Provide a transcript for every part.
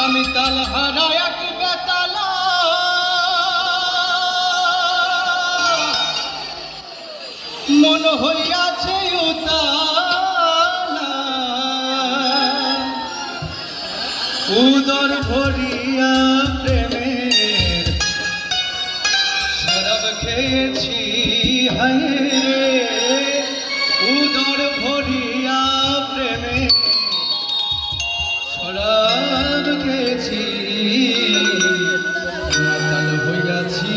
আমি তাল হারা এক বেতালা মন হইয়াছে উতালা উদর ভরিয়া প্রেমের শরাব খেয়েছি হায় রে উদর ভরিয়া প্রেমের শরাব খেয়েছি মাতাল হইয়াছি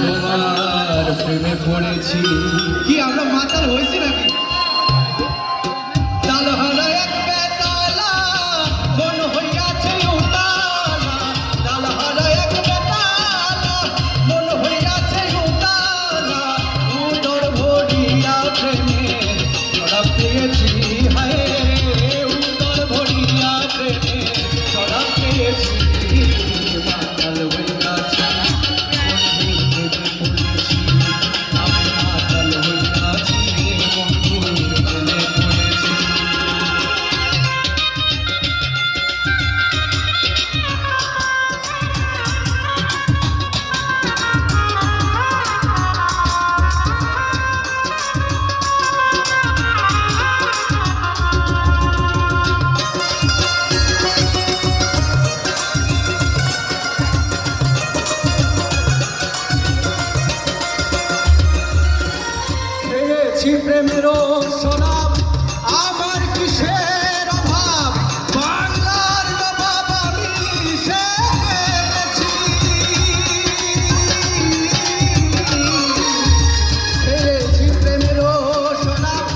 তোমার প্রেমে পড়েছি। কি আমরা মাতাল হয়েছি নাকি? তালহারা এক বেতালা মন হইয়াছে উতালা তালহারা এক বেতালা মন হইয়াছে উতালা উদর ভরিয়া প্রেমের শরাব খেয়েছি হায় রে উদর ভরিয়া প্রেমের শরাব খেয়েছি মাতাল হইয়াছি প্রেমেরও শরাব আমার কিসের অভাব বাংলার নবাব আমি সে পেয়েছি পেয়েছি প্রেমেরও শরাব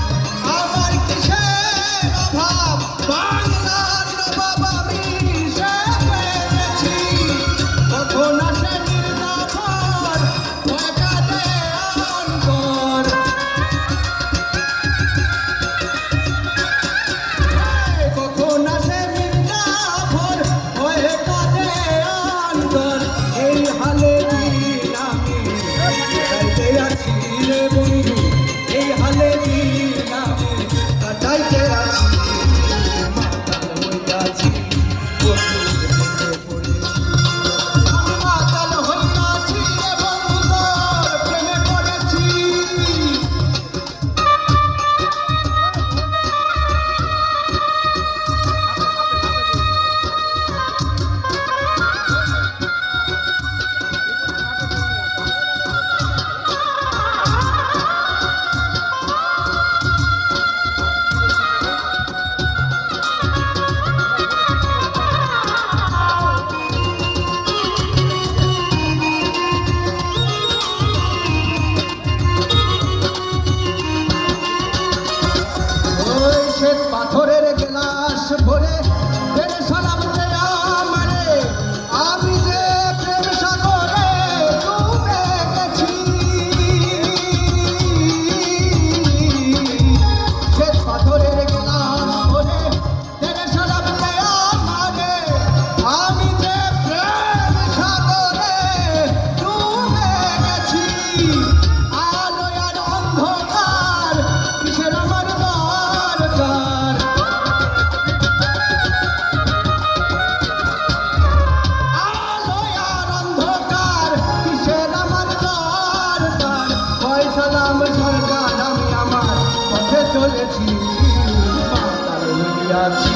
আমার কিসের অভাব বাংলার নবাব আমি সে পেয়েছি কখন আসে নির্যাতন কাঁদে অন্তর পাথরের গ্লাস ভরে ফেলে সালাম দে আমারে আমি যে প্রেম সাগরে ডুবে গেছি সে পাথরের গ্লাস ভরে ফেলে সালাম দে আমারে আমি যে প্রেম সাগরে ডুবে গেছি আলো আর অন্ধকার কিসের আমার দরকার সালাম সরকার আমি আমার পথে চলেছি মাতাল হইয়াছি।